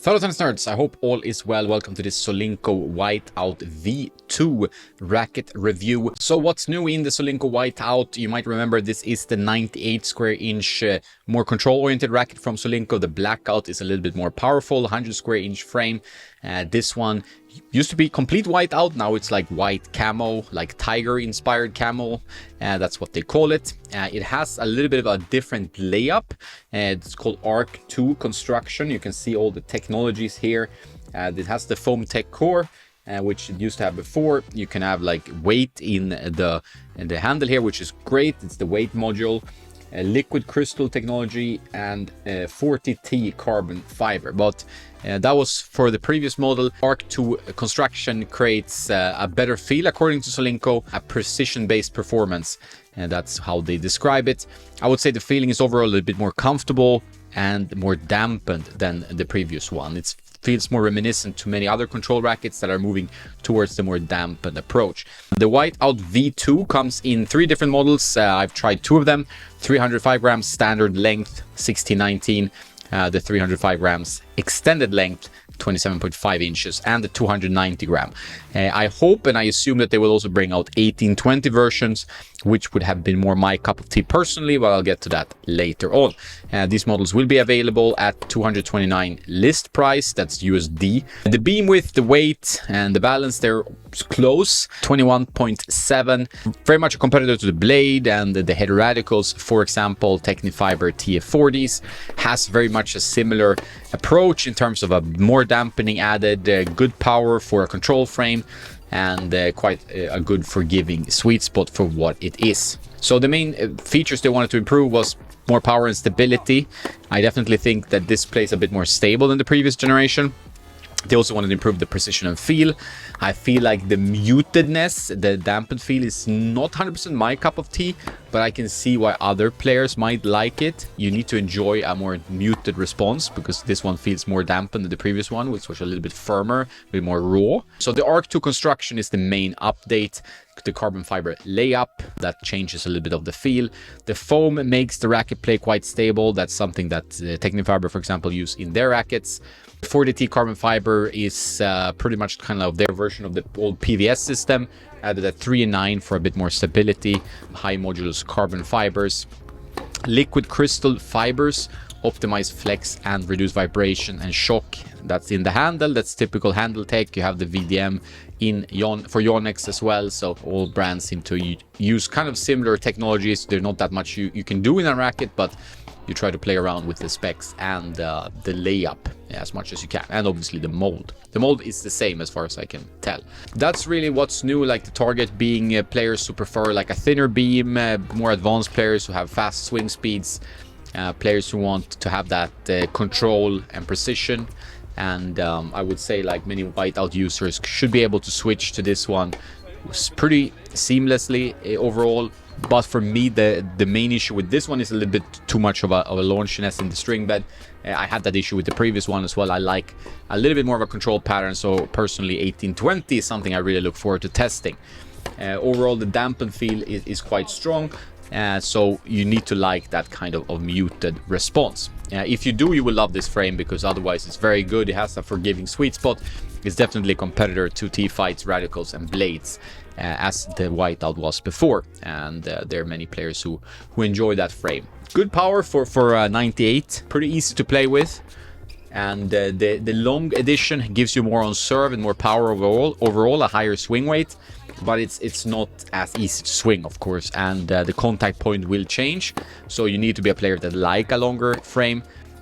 Fellow tennis nerds, I hope all is well. Welcome to this Solinco Whiteout V2 racket review. So what's new in the Solinco Whiteout? You might remember this is the 98 square inch more control-oriented racket from Solinco. The blackout is a little bit more powerful, 100 square inch frame. This one used to be complete whiteout. Now it's like white camo, like tiger inspired camo. That's what they call it. It has a little bit of a different layup. It's called Arc 2 construction. You can see all the technologies here. It has the foam tech core, which it used to have before. You can have like weight in the handle here, which is great. It's the weight module. Liquid crystal technology and 40T carbon fiber, but that was for the previous model. Arc 2 construction creates a better feel, according to Solinco, a precision-based performance, and that's how they describe it. I would say the feeling is overall a little bit more comfortable and more dampened than the previous one. It feels more reminiscent to many other control rackets that are moving towards the more dampened approach. The Whiteout V2 comes in 3 different models. I've tried 2 of them. 305 grams standard length, 1619. The 305 grams extended length, 27.5 inches, and the 290 gram. I hope and I assume that they will also bring out 1820 versions, which would have been more my cup of tea personally, but I'll get to that later on. These models will be available at $229 list price, that's USD. The beam width, the weight, and the balance, they're close, 21.7. Very much a competitor to the Blade and the head radicals. For example, Technifiber TF40s has very much a similar approach in terms of a more dampening added, good power for a control frame, and quite a good forgiving sweet spot for what it is. So the main features they wanted to improve was more power and stability. I definitely think that this plays a bit more stable than the previous generation. They also wanted to improve the precision and feel. I feel like the mutedness, the dampened feel, is not 100% my cup of tea, but I can see why other players might like it. You need to enjoy a more muted response because this one feels more dampened than the previous one, which was a little bit firmer, a bit more raw. So the Arc 2 construction is the main update. The carbon fiber layup, that changes a little bit of the feel. The foam makes the racket play quite stable. That's something that Technifiber, for example, use in their rackets. 40T carbon fiber is pretty much kind of their version of the old PVS system. Added at 3 and 9 for a bit more stability. High modulus carbon fibers. Liquid crystal fibers optimize flex and reduce vibration and shock. That's in the handle. That's typical handle tech. You have the VDM in for Yonex as well. So all brands seem to use kind of similar technologies. There's not that much you can do in a racket, but you try to play around with the specs and the layup as much as you can, and obviously the mold. The mold is the same as far as I can tell. That's really what's new, like the target being players who prefer like a thinner beam, more advanced players who have fast swing speeds, players who want to have that control and precision. And I would say like many whiteout users should be able to switch to this one pretty seamlessly overall. But for me, the main issue with this one is a little bit too much of a launchiness in the string bed. I had that issue with the previous one as well. I like a little bit more of a control pattern, so personally 1820 is something I really look forward to testing. Overall, the dampened feel is quite strong, so you need to like that kind of muted response. If you do, you will love this frame because otherwise it's very good. It has a forgiving sweet spot. It's definitely a competitor to T-Fights, Radicals, and Blades, as the Whiteout was before, and there are many players who enjoy that frame. Good power for 98, pretty easy to play with, and the long edition gives you more on serve and more power overall, a higher swing weight, but it's not as easy to swing, of course, and the contact point will change, so you need to be a player that like a longer frame,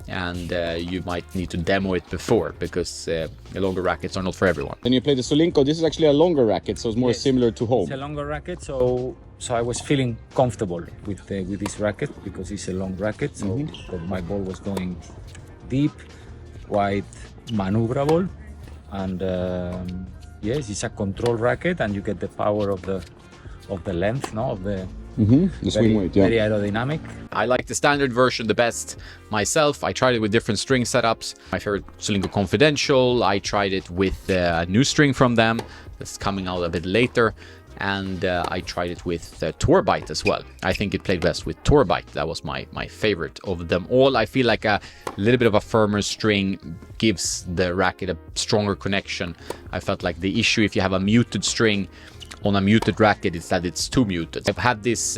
and you might need to demo it before because the longer rackets are not for everyone. Then you play the Solinco. This is actually a longer racket, so it's more similar to home. It's a longer racket, so I was feeling comfortable with this racket because it's a long racket. So my ball was going deep, quite maneuverable, and yes, it's a control racket, and you get the power of the length, no, of the swing weight, yeah. Very aerodynamic. I like the standard version the best myself. I tried it with different string setups. My favorite Solinco Confidential. I tried it with a new string from them that's coming out a bit later. and I tried it with Torbite as well. I think it played best with Torbite. That was my favorite of them all. I feel like a little bit of a firmer string gives the racket a stronger connection. I felt like the issue if you have a muted string on a muted racket is that it's too muted. I've had this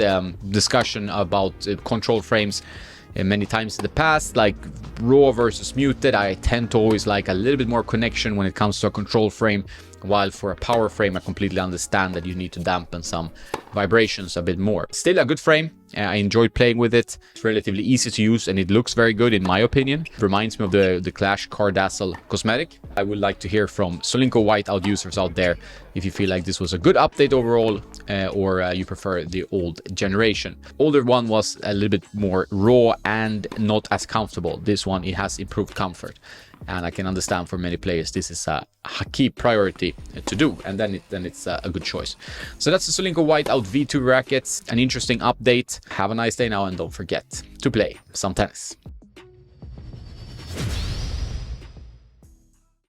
discussion about control frames many times in the past, like raw versus muted. I tend to always like a little bit more connection when it comes to a control frame, while for a power frame I completely understand that you need to dampen some vibrations a bit more. Still a good frame. I enjoyed playing with it. It's relatively easy to use and it looks very good in my opinion. It reminds me of the Clash Cardassel cosmetic. I would like to hear from Solinco Whiteout users out there if you feel like this was a good update overall, or you prefer the old generation. Older one was a little bit more raw and not as comfortable. This one, it has improved comfort, and I can understand for many players this is a key priority to do, and then it's a good choice. So that's the Solinco Whiteout V2 rackets. An interesting update. Have a nice day now, and don't forget to play some tennis.